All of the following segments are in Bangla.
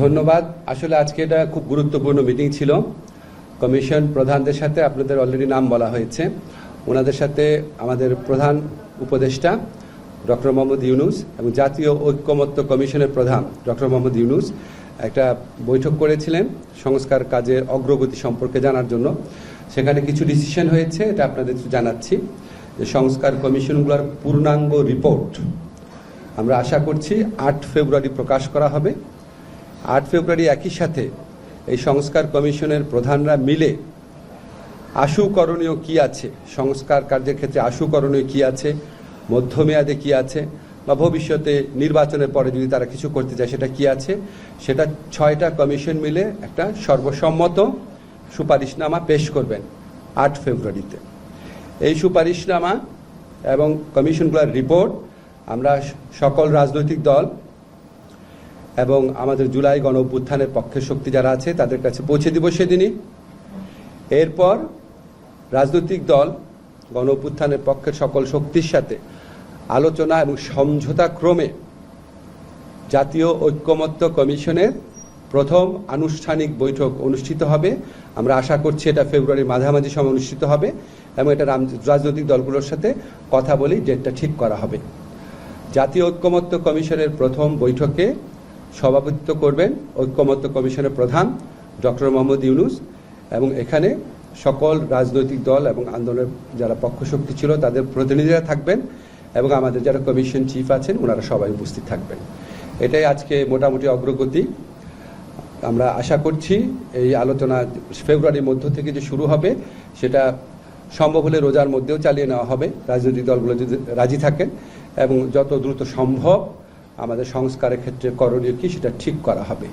ধন্যবাদ। আসলে আজকে এটা খুব গুরুত্বপূর্ণ মিটিং ছিল। কমিশন প্রধানদের সাথে আপনাদের অলরেডি নাম বলা হয়েছে, ওনাদের সাথে আমাদের প্রধান উপদেষ্টা ডক্টর মোহাম্মদ ইউনূস এবং জাতীয় ঐক্যমত্য কমিশনের প্রধান ডক্টর মোহাম্মদ ইউনূস একটা বৈঠক করেছিলেন সংস্কার কাজের অগ্রগতি সম্পর্কে জানার জন্য। সেখানে কিছু ডিসিশন হয়েছে, এটা আপনাদের জানাচ্ছি যে সংস্কার কমিশনগুলোর পূর্ণাঙ্গ রিপোর্ট আমরা আশা করছি 8 ফেব্রুয়ারি প্রকাশ করা হবে। 8 ফেব্রুয়ারি একই সাথে এই সংস্কার কমিশনের প্রধানরা মিলে আশু করণীয় কী আছে, সংস্কার কার্যের ক্ষেত্রে আশু করণীয় কী আছে, মধ্যমেয়াদে কী আছে, বা ভবিষ্যতে নির্বাচনের পরে যদি তারা কিছু করতে চায় সেটা কী আছে, সেটা 6টা কমিশন মিলে একটা সর্বসম্মত সুপারিশনামা পেশ করবেন 8 ফেব্রুয়ারিতে। এই সুপারিশনামা এবং কমিশনগুলোর রিপোর্ট আমরা সকল রাজনৈতিক দল এবং আমাদের জুলাই গণ অভ্যুত্থানের পক্ষের শক্তি যারা আছে তাদের কাছে পৌঁছে দিব সেদিনই। এরপর রাজনৈতিক দল গণ অভ্যুত্থানের পক্ষের সকল শক্তির সাথে আলোচনা এবং সমঝোতা ক্রমে জাতীয় ঐক্যমত্য কমিশনের প্রথম আনুষ্ঠানিক বৈঠক অনুষ্ঠিত হবে। আমরা আশা করছি এটা ফেব্রুয়ারির মাঝামাঝি সময় অনুষ্ঠিত হবে এবং এটা রাজনৈতিক দলগুলোর সাথে কথা বলেই ডেটটা ঠিক করা হবে। জাতীয় ঐক্যমত্য কমিশনের প্রথম বৈঠকে সভাপতিত্ব করবেন ঐক্যমত্য কমিশনের প্রধান ডক্টর মোহাম্মদ ইউনূস এবং এখানে সকল রাজনৈতিক দল এবং আন্দোলনের যারা পক্ষশক্তি ছিল তাদের প্রতিনিধিরা থাকবেন এবং আমাদের যারা কমিশন চিফ আছেন ওনারা সবাই উপস্থিত থাকবেন। এটাই আজকে মোটামুটি অগ্রগতি। আমরা আশা করছি এই আলোচনা ফেব্রুয়ারির মধ্য থেকে যে শুরু হবে সেটা সম্ভব হলে রোজার মধ্যেও চালিয়ে নেওয়া হবে, রাজনৈতিক দলগুলো যদি রাজি থাকেন, এবং যত দ্রুত সম্ভব আমাদের সংস্কারের ক্ষেত্রে করণীয় কী সেটা ঠিক করা হবে।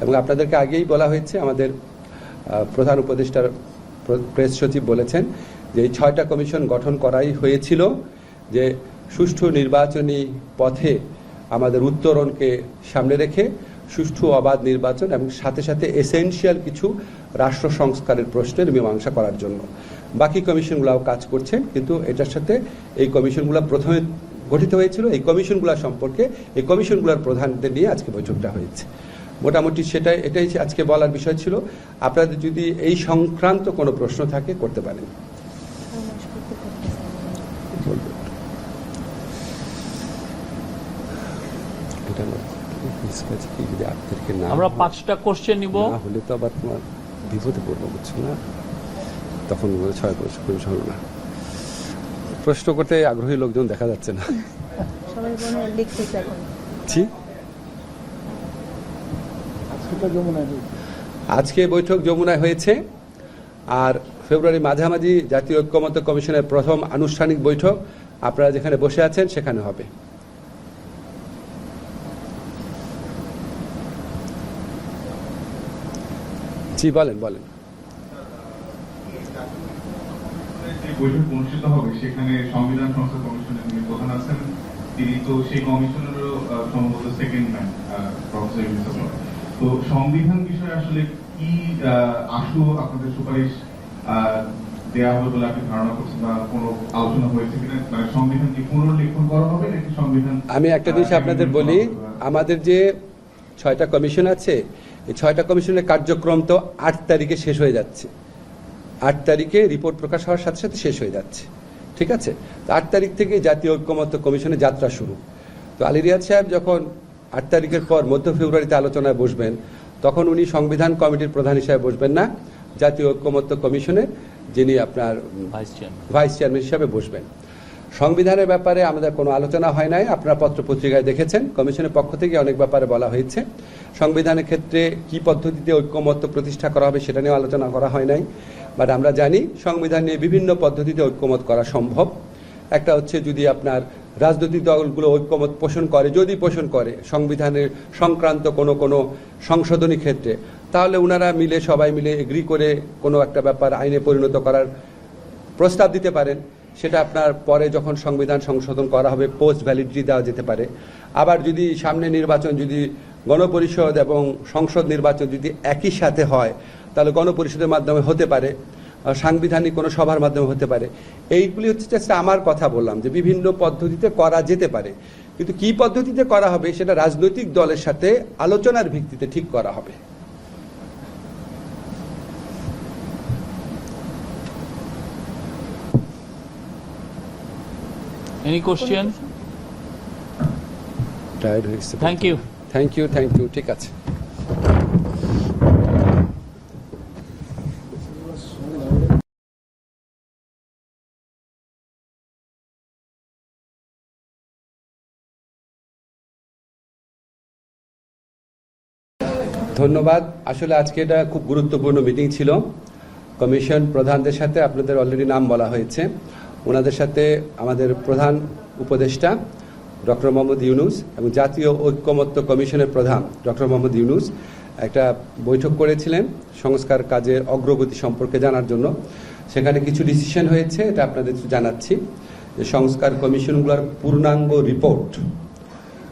এবং আপনাদেরকে আগেই বলা হয়েছে, আমাদের প্রধান উপদেষ্টার প্রেস সচিব বলেছেন যে এই 6টা কমিশন গঠন করাই হয়েছিল যে সুষ্ঠু নির্বাচনী পথে আমাদের উত্তরণকে সামনে রেখে সুষ্ঠু অবাধ নির্বাচন এবং সাথে সাথে এসেনশিয়াল কিছু রাষ্ট্র সংস্কারের প্রশ্নের মীমাংসা করার জন্য। বাকি কমিশনগুলোও কাজ করছেন, কিন্তু এটার সাথে এই কমিশনগুলো প্রথমে গঠিত হয়েছিল। এই কমিশনগুলো সম্পর্কে এই কমিশনগুলোর প্রধানদের নিয়ে আজকে বৈঠকটা হয়েছে। মোটামুটি এটাই আজকে বলার বিষয় ছিল। আপনাদের যদি এই সংক্রান্ত কোনো প্রশ্ন থাকে করতে পারেন। আমরা 5টা কোশ্চেন নিব, হলে তো আবার তোমার বিপদে পড়বো, বুঝছো না? তখন 6 কোশ্চেন হলো না। প্রশ্ন করতে আগ্রহী লোকজন দেখা যাচ্ছে না। আজকে বৈঠক যমুনায় হয়েছে, আর ফেব্রুয়ারি মাঝামাঝি জাতীয় ঐক্যমত্য কমিশনের প্রথম আনুষ্ঠানিক বৈঠক আপনারা যেখানে বসে আছেন সেখানে হবে। জি বলেন। বৈঠক অনুষ্ঠিত হবে সেখানে সংবিধান সংস্কার কমিশনের যিনি প্রধান আছেন তিনি তো সেই কমিশনেরও সম্ভবত সেকেন্ড ম্যান প্রফেসর ইউনূস। তো সংবিধান বিষয়ে আসলে কি আশু আপনাদের সুপারিশ দেওয়া হবে বলে আপনি ধারণা করছেন, বা কোনো আলোচনা হয়েছে কিনা? মানে সংবিধান কি পুনর্লিখন করা হবে নাকি সংবিধান? আমি একটা জিনিস আপনাদের বলি, আমাদের যে 6টা কমিশন আছে এই 6টা কমিশনের কার্যক্রম তো 8 তারিখে শেষ হয়ে যাচ্ছে। 8 তারিখে রিপোর্ট প্রকাশ হওয়ার সাথে সাথে শেষ হয়ে যাচ্ছে, ঠিক আছে? তো 8 তারিখ থেকে জাতীয় ঐক্যমত্য কমিশনের যাত্রা শুরু। তো আলী রিয়াদ সাহেব যখন 8 তারিখের পর মধ্য ফেব্রুয়ারিতে আলোচনায় বসবেন, তখন উনি সংবিধান কমিটির প্রধান হিসাবে বসবেন না, জাতীয় ঐক্যমত্য কমিশনের যিনি আপনার ভাইস চেয়ারম্যান হিসাবে বসবেন। সংবিধানের ব্যাপারে আমাদের কোনো আলোচনা হয় নাই, আপনারা পত্রপত্রিকায় দেখেছেন। কমিশনের পক্ষ থেকে অনেক ব্যাপারে বলা হয়েছে। সংবিধানের ক্ষেত্রে কি পদ্ধতিতে ঐক্যমত্য প্রতিষ্ঠা করা হবে সেটা নিয়ে আলোচনা করা হয় নাই, বাট আমরা জানি সংবিধান নিয়ে বিভিন্ন পদ্ধতিতে ঐক্যমত করা সম্ভব। একটা হচ্ছে যদি আপনার রাজনৈতিক দলগুলো ঐক্যমত পোষণ করে, যদি পোষণ করে সংবিধানের সংক্রান্ত কোনো সংশোধনী ক্ষেত্রে, তাহলে ওনারা মিলে সবাই মিলে এগ্রি করে কোনো একটা ব্যাপার আইনে পরিণত করার প্রস্তাব দিতে পারেন। সেটা আপনার পরে যখন সংবিধান সংশোধন করা হবে পোস্ট ভ্যালিডিটি দেওয়া যেতে পারে। আবার যদি সামনে নির্বাচন যদি গণপরিষদ এবং সংসদ নির্বাচন যদি একই সাথে হয় তাহলে গণপরিষদের মাধ্যমে হতে পারে, সাংবিধানিক কোনো সভার মাধ্যমে হতে পারে। এইগুলি হচ্ছে just আমার কথা বললাম যে বিভিন্ন পদ্ধতিতে করা যেতে পারে, কিন্তু কি পদ্ধতিতে করা হবে সেটা রাজনৈতিক দলের সাথে আলোচনার ভিত্তিতে ঠিক করা হবে। Any question? টায়ার্ড হয়ে গেছে। Thank you. থ্যাংক ইউ, ঠিক আছে। ধন্যবাদ। আসলে আজকে এটা খুব গুরুত্বপূর্ণ মিটিং ছিল। কমিশন প্রধানদের সাথে আপনাদের অলরেডি নাম বলা হয়েছে। ওনাদের সাথে আমাদের প্রধান উপদেষ্টা ডক্টর মোহাম্মদ ইউনূস এবং জাতীয় ঐক্যমত্য কমিশনের প্রধান ডক্টর মোহাম্মদ ইউনূস একটা বৈঠক করেছিলেন সংস্কার কাজের অগ্রগতি সম্পর্কে জানার জন্য। সেখানে কিছু ডিসিশন হয়েছে, এটা আপনাদের জানাচ্ছি। যে সংস্কার কমিশনগুলোর পূর্ণাঙ্গ রিপোর্ট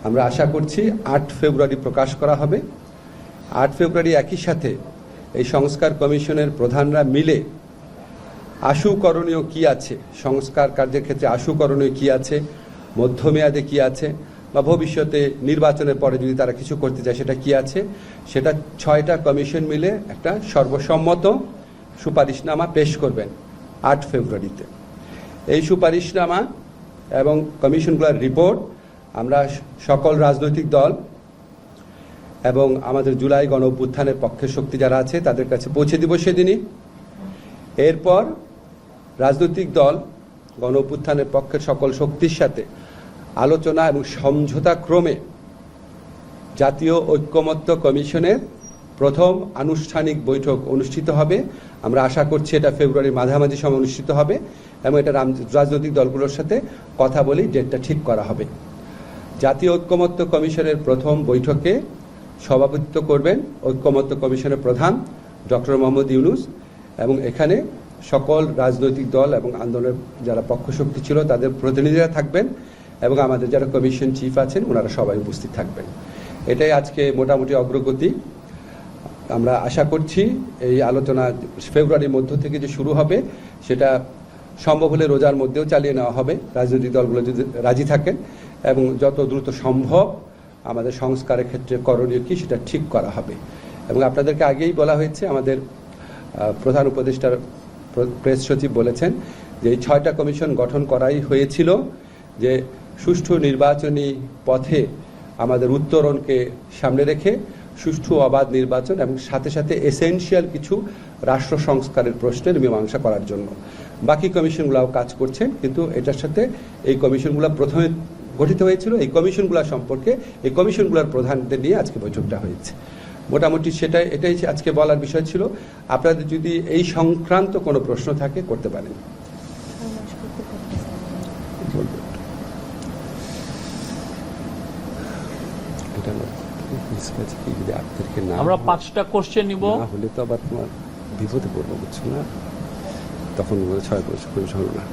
আমরা আশা করছি 8 ফেব্রুয়ারি প্রকাশ করা হবে। 8 ফেব্রুয়ারি একই সাথে এই সংস্কার কমিশনের প্রধানরা মিলে আশু করণীয় কী আছে, সংস্কার কার্যের ক্ষেত্রে আশু করণীয় কী আছে, মধ্যমেয়াদে কী আছে, বা ভবিষ্যতে নির্বাচনের পরে যদি তারা কিছু করতে চায় সেটা কী আছে, সেটা 6টা কমিশন মিলে একটা সর্বসম্মত সুপারিশনামা পেশ করবেন 8 ফেব্রুয়ারিতে। এই সুপারিশনামা এবং কমিশনগুলোর রিপোর্ট আমরা সকল রাজনৈতিক দল এবং আমাদের জুলাই গণ অভ্যুত্থানের পক্ষের শক্তি যারা আছে তাদের কাছে পৌঁছে দিব সেদিনই। এরপর রাজনৈতিক দল গণ অভ্যুত্থানের পক্ষের সকল শক্তির সাথে আলোচনা এবং সমঝোতা ক্রমে জাতীয় ঐক্যমত্য কমিশনের প্রথম আনুষ্ঠানিক বৈঠক অনুষ্ঠিত হবে। আমরা আশা করছি এটা ফেব্রুয়ারির মাঝামাঝি সময় অনুষ্ঠিত হবে এবং এটা রাজনৈতিক দলগুলোর সাথে কথা বলেই ডেটটা ঠিক করা হবে। জাতীয় ঐক্যমত্য কমিশনের প্রথম বৈঠকে সভাপতিত্ব করবেন ঐক্যমত্য কমিশনের প্রধান ডক্টর মোহাম্মদ ইউনূস এবং এখানে সকল রাজনৈতিক দল এবং আন্দোলনের যারা পক্ষশক্তি ছিল তাদের প্রতিনিধিরা থাকবেন এবং আমাদের যারা কমিশন চিফ আছেন ওনারা সবাই উপস্থিত থাকবেন। এটাই আজকে মোটামুটি অগ্রগতি। আমরা আশা করছি এই আলোচনা ফেব্রুয়ারির মধ্য থেকে যে শুরু হবে সেটা সম্ভব হলে রোজার মধ্যেও চালিয়ে নেওয়া হবে, রাজনৈতিক দলগুলো যদি রাজি থাকেন, এবং যত দ্রুত সম্ভব আমাদের সংস্কারের ক্ষেত্রে করণীয় কী সেটা ঠিক করা হবে। এবং আপনাদেরকে আগেই বলা হয়েছে, আমাদের প্রধান উপদেষ্টার প্রেস সচিব বলেছেন যে এই 6টা কমিশন গঠন করাই হয়েছিল যে সুষ্ঠু নির্বাচনী পথে আমাদের উত্তরণকে সামনে রেখে সুষ্ঠু অবাধ নির্বাচন এবং সাথে সাথে এসেনশিয়াল কিছু রাষ্ট্র সংস্কারের প্রশ্নের মীমাংসা করার জন্য। বাকি কমিশনগুলোও কাজ করছেন, কিন্তু এটার সাথে এই কমিশনগুলো প্রথমে গঠিত হয়েছিল। এই কমিশনগুলো সম্পর্কে এই কমিশনগুলোর প্রধানদের নিয়ে আজকে বৈঠকটা হয়েছে। মোটামুটি এটাই আজকে বলার বিষয় ছিল। আপনাদের যদি এই সংক্রান্ত কোনো প্রশ্ন থাকে করতে পারেন। আমরা 5টা কোশ্চেন নিব, না হলে তো আবার তোমার বিপদে পড়বো, বুঝছো না? তখন 6 বছর না।